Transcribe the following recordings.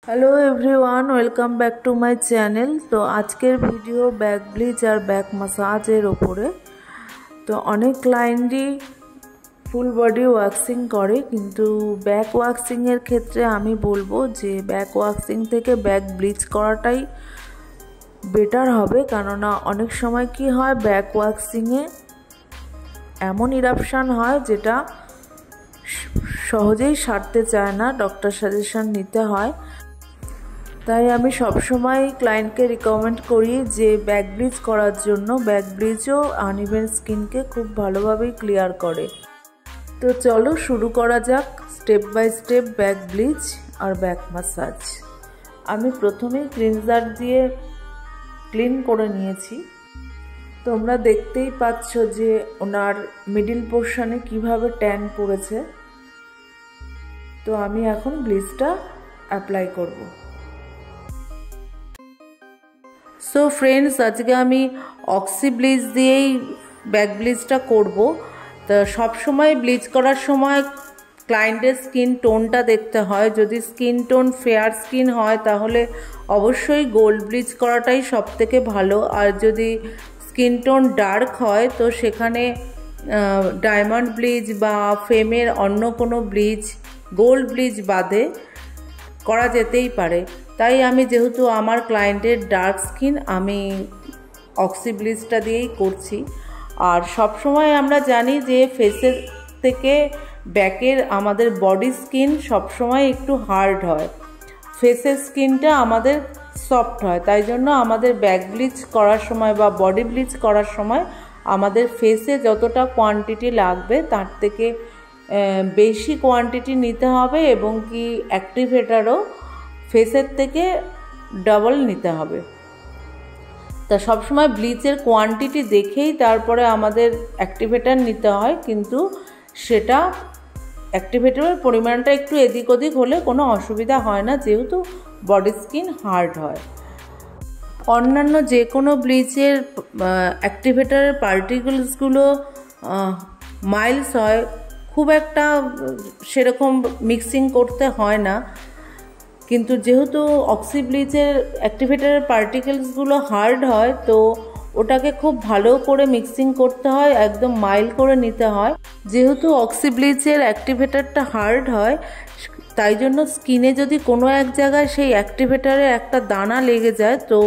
Hello everyone, welcome back to my channel. तो आजकेर video back bleach और back मसाजेर ओपरे। तो अनेक क्लाइंटই फुल बडी ওয়াক্সিং करे, किन्तु बैक ওয়াক্সিংয়ের क्षेत्रे आमी बोलबो जे बैक ওয়াক্সিং থেকে बैक ब्लिच कराटाई बेटार होबे। केनना अनेक समय कि हय बैक ওয়াক্সিংয়ে एमन इरापशन हय जेटा सहजेई सारते चाय ना, डक्टर साजेशन निते हय। তাই আমি সবসময় ক্লায়েন্টকে রিকমেন্ড করি যে ব্যাক ব্লিচ করার জন্য। ব্যাক ব্লিচও আনইভেন স্কিনকে খুব ভালোভাবেই ক্লিয়ার করে। তো চলো শুরু করা যাক step by step back bleach আর ব্যাক ম্যাসাজ। আমি প্রথমেই ক্লিনজার দিয়ে ক্লিন করে নিয়েছি। তোমরা দেখতেই পাচ্ছ যে ওনার মিডল পোর্শনে কিভাবে ট্যান পড়েছে। তো আমি এখন ব্লিচটা অ্যাপ্লাই করব। सो फ्रेंड्स, आज के आमी ऑक्सी ब्लिच दिए बैक ब्लिचटा करब। तो सब समय ब्लिच करार समय क्लाइंटेर स्किन टोनटा देखते हैं। यदि स्किन टोन फेयर स्किन है ताहले अवश्यई गोल्ड ब्लिच कराटाई सबथेके भालो। और यदि स्किन टोन डार्क है तो सेखाने डायमंड ब्लिच बा फेमेर अन्य कोनो ब्लिच गोल्ड ब्लिच बादे करा जेतेई पारे। ताई आमी जेहेतु आमार क्लाइंटेर डार्क स्किन आमी ऑक्सी ब्लिचटा दिएई करछि। और सब समय आमरा जानी जे फेसेर थेके बैकेर आमादेर बडी स्किन सब समय एकटू हार्ड हय, फेसेर स्किनटा आमादेर सफ्ट हय। ताई जोन्नो आमादेर बैक ब्लिच करार समय बा बडी ब्लिच करार समय आमादेर फेसे जतटा क्वांटिटी लागबे तार थेके बेशी क्वांटिटी निते हबे एबं कि एक्टिभेटारও फेसের থেকে डबल নিতে হবে। তা সব সময় ব্লিচের কোয়ান্টিটি দেখেই তারপরে আমাদের অ্যাক্টিভেটর নিতে হয়, কিন্তু সেটা অ্যাক্টিভেটরের পরিমাণটা একটু এদিক ওদিক হলে কোনো অসুবিধা হয় না, যেহেতু বডি স্কিন হার্ড হয়। অন্যান্য যে কোনো ব্লিচের অ্যাক্টিভেটরের পার্টিকেলসগুলো মাইলস হয়, খুব একটা সেরকম মিক্সিং করতে হয় না। কিন্তু যেহেতু অক্সি ব্লিচের অ্যাক্টিভেটরের পার্টিকেলসগুলো হার্ড হয় তো ওটাকে খুব ভালো করে মিক্সিং করতে হয়, একদম মাইল্ড করে নিতে হয়। যেহেতু অক্সি ব্লিচের অ্যাক্টিভেটরটা হার্ড হয় তাই জন্য স্কিনে যদি কোনো এক জায়গায় সেই অ্যাক্টিভেটরে একটা দানা লেগে যায় তো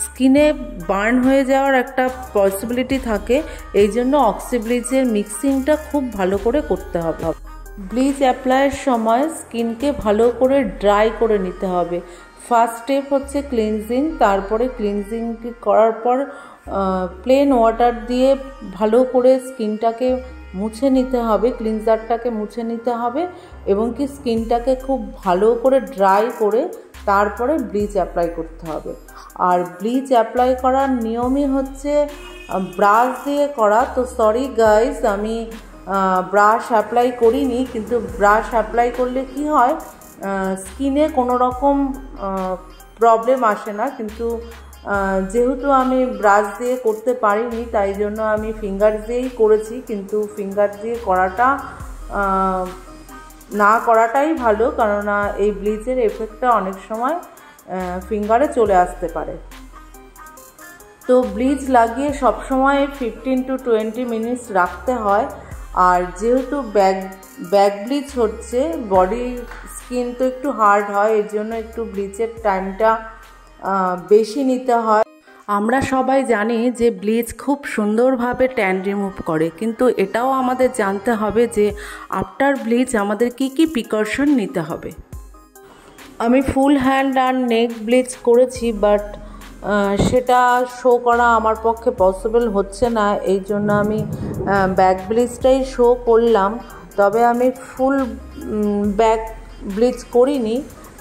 স্কিনে বার্ন হয়ে যাওয়ার একটা পসিবিলিটি থাকে। এই জন্য অক্সি ব্লিচের মিক্সিংটা খুব ভালো করে করতে হবে। ব্লিচ অ্যাপ্লাইয়ের সময় স্কিনকে ভালো করে ড্রাই করে নিতে হবে। ফার্স্ট স্টেপ হচ্ছে ক্লিনজিং। তারপরে ক্লিনজিং করার পর প্লেন ওয়াটার দিয়ে ভালো করে স্কিনটাকে মুছে নিতে হবে, ক্লিনজারটাকে মুছে নিতে হবে এবং কি স্কিনটাকে খুব ভালো করে ড্রাই করে তারপরে ব্লিচ অ্যাপ্লাই করতে হবে। আর ব্লিচ অ্যাপ্লাই করার নিয়মই হচ্ছে ব্রাশ দিয়ে করা। তো সরি গাইস, আমি ব্রাশ অ্যাপ্লাই করিনি, কিন্তু ব্রাশ অ্যাপ্লাই করলে কি হয় স্কিনে কোনো রকম প্রবলেম আসে না। কিন্তু যেহেতু আমি ব্রাশ দিয়ে করতে পারিনি তাই জন্য আমি ফিঙ্গার দিয়েই করেছি। কিন্তু ফিঙ্গার দিয়ে করাটা না করাটাই ভালো, কেননা এই ব্লিচের এফেক্টটা অনেক সময় ফিঙ্গারে চলে আসতে পারে। তো ব্লিচ লাগিয়ে সবসময় 15 to 20 মিনিটস রাখতে হয়। আর যেহেতু ব্যাক ব্লিচ হচ্ছে, বডি স্কিন তো একটু হার্ড হয়, এর জন্য একটু ব্লিচের টাইমটা বেশি নিতে হয়। আমরা সবাই জানি যে ব্লিচ খুব সুন্দরভাবে ট্যান রিমুভ করে, কিন্তু এটাও আমাদের জানতে হবে যে আফটার ব্লিচ আমাদের কি কি প্রিকশন নিতে হবে। আমি ফুল হ্যান্ড আর নেক ব্লিচ করেছি, বাট সেটা শো করা আমার পক্ষে পসিবল হচ্ছে না, এই জন্য আমি ব্যাক ব্লিচটাই শো করলাম। তবে আমি ফুল ব্যাক ব্লিচ করিনি,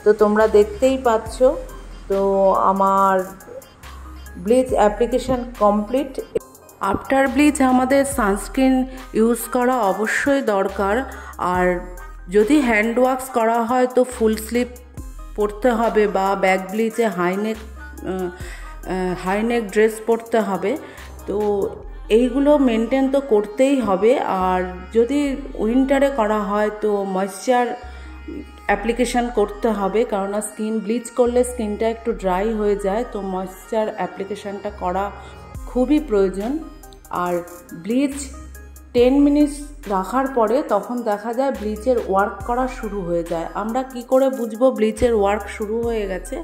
তো তোমরা দেখতেই পাচ্ছ। তো আমার bleach application complete. After bleach আমাদের সানস্ক্রিন ইউজ করা অবশ্যই দরকার। আর যদি হ্যান্ড ওয়াশ করা হয় তো ফুল স্লিভ পরতে হবে বা ব্যাক ব্লিচে হাইনেক ড্রেস পরতে হবে। তো এইগুলো মেনটেন তো করতেই হবে। আর যদি উইন্টারে করা হয় তো ময়েশ্চার অ্যাপ্লিকেশান করতে হবে, কারণ স্কিন ব্লিচ করলে স্কিনটা একটু ড্রাই হয়ে যায়, তো ময়েশ্চার অ্যাপ্লিকেশানটা করা খুবই প্রয়োজন। আর ব্লিচ 10 মিনিটস রাখার পরে তখন দেখা যায় ব্লিচের ওয়ার্ক করা শুরু হয়ে যায়। আমরা কি করে বুঝবো ব্লিচের ওয়ার্ক শুরু হয়ে গেছে?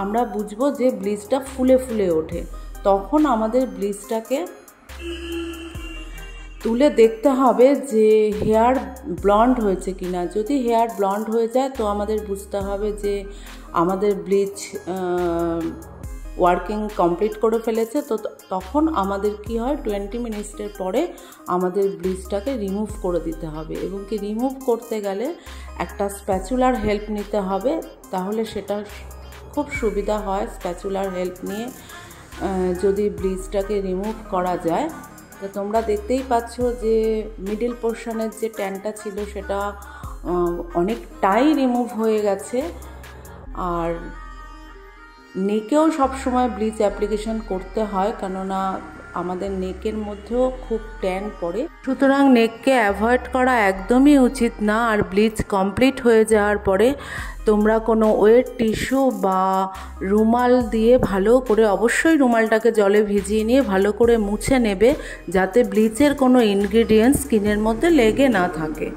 আমরা বুঝবো যে ব্লিচটা ফুলে ফুলে ওঠে। তখন আমাদের ব্লিচটাকে তুলে দেখতে হবে যে হেয়ার ব্লন্ড হয়েছে কিনা। যদি হেয়ার ব্লন্ড হয়ে যায় তো আমাদের বুঝতে হবে যে আমাদের ব্লিচ ওয়ার্কিং কমপ্লিট করে ফেলেছে। তো তখন আমাদের কি হয়, 20 মিনিটের পরে আমাদের ব্লিচটাকে রিমুভ করে দিতে হবে। এবং কি রিমুভ করতে গেলে একটা স্প্যাচুলার হেল্প নিতে হবে, তাহলে সেটা খুব সুবিধা হয়। স্প্যাচুলার হেল্প নিয়ে যদি ব্লিচটাকে রিমুভ করা যায়। তো তোমরা দেখতেই পাচ্ছ যে মিডল পোর্শনের যে ট্যানটা ছিল সেটা অনেকটাই রিমুভ হয়ে গেছে। আর নেকেও সবসময় ব্লিচ অ্যাপ্লিকেশন করতে হয়, কেননা আমাদের নেকের মধ্যেও খুব ট্যান পড়ে, সুতরাং নেককে অ্যাভয়েড করা একদমই উচিত না। আর ব্লিচ কমপ্লিট হয়ে যাওয়ার পরে তোমরা কোনো ওয়েট টিস্যু বা রুমাল দিয়ে ভালো করে, অবশ্যই রুমালটাকে জলে ভিজিয়ে নিয়ে ভালো করে মুছে নেবে, যাতে ব্লিচের কোনো ইনগ্রিডিয়েন্টস স্কিনের মধ্যে লেগে না থাকে।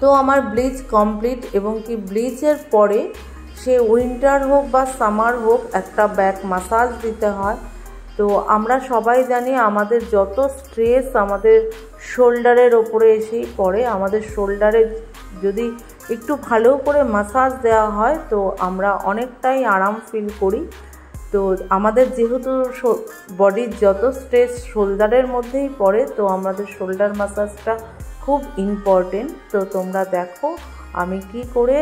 তো আমার ব্লিচ কমপ্লিট, এবং কি ব্লিচের পরে সে উইন্টার হোক বা সামার হোক একটা ব্যাক মাসাজ দিতে হয়। তো আমরা সবাই জানি আমাদের যত স্ট্রেস আমাদের শোল্ডারের ওপরে এসেই পড়ে। আমাদের শোল্ডারে যদি একটু ভালো করে মাসাজ দেওয়া হয় তো আমরা অনেকটাই আরাম ফিল করি। তো আমাদের যেহেতু বডির যত স্ট্রেস শোল্ডারের মধ্যেই পড়ে, তো আমাদের শোল্ডার মাসাজটা খুব ইম্পর্টেন্ট। তো তোমরা দেখো আমি কি করে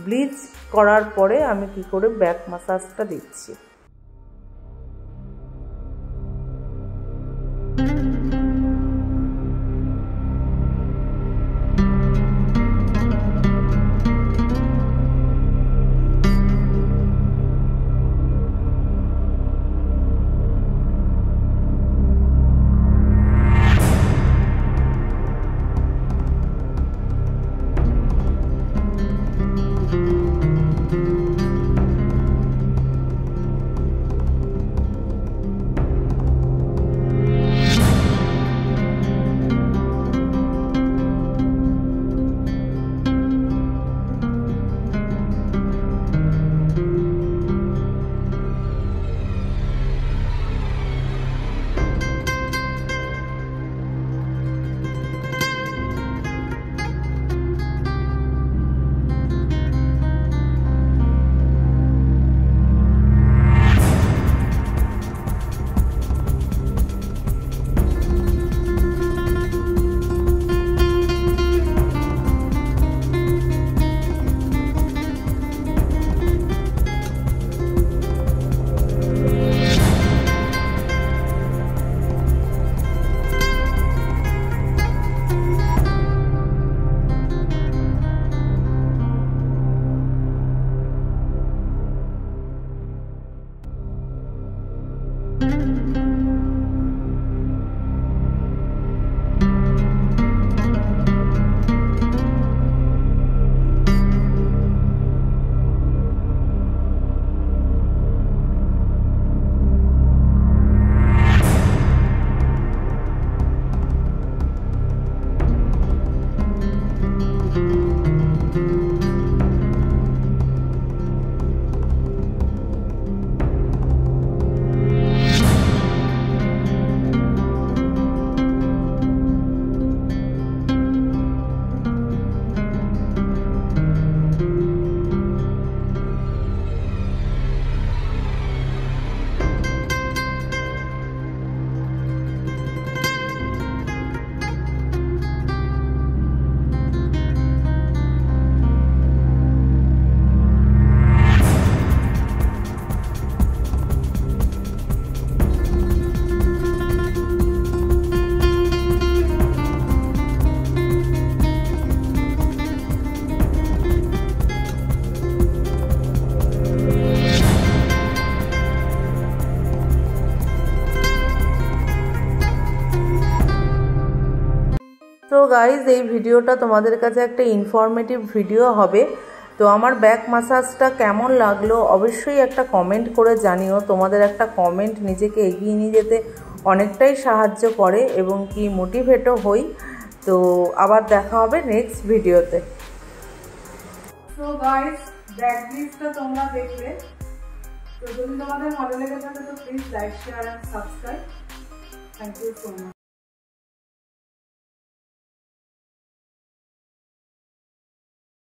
ব্লিচ করার পরে আমি কি করে ব্যাক মাসাজটা দিচ্ছি। তো গাইজ এই ভিডিওটা তোমাদের কাছে একটা ইনফরমেটিভ ভিডিও হবে। তো আমার ব্যাক ম্যাসাজটা কেমন লাগলো অবশ্যই একটা কমেন্ট করে জানিও। তোমাদের একটা কমেন্ট নিজেকে এগিয়ে নিয়ে যেতে অনেকটাই সাহায্য করে এবং কি মোটিভেটও হই। তো আবার দেখা হবে নেক্সট ভিডিওতে। তো গাইজ ব্যাক ব্লিচটা তোমরা দেখলে, তো যদি তোমাদের ভালো লেগে থাকে তো please like share and subscribe. Thank you so much.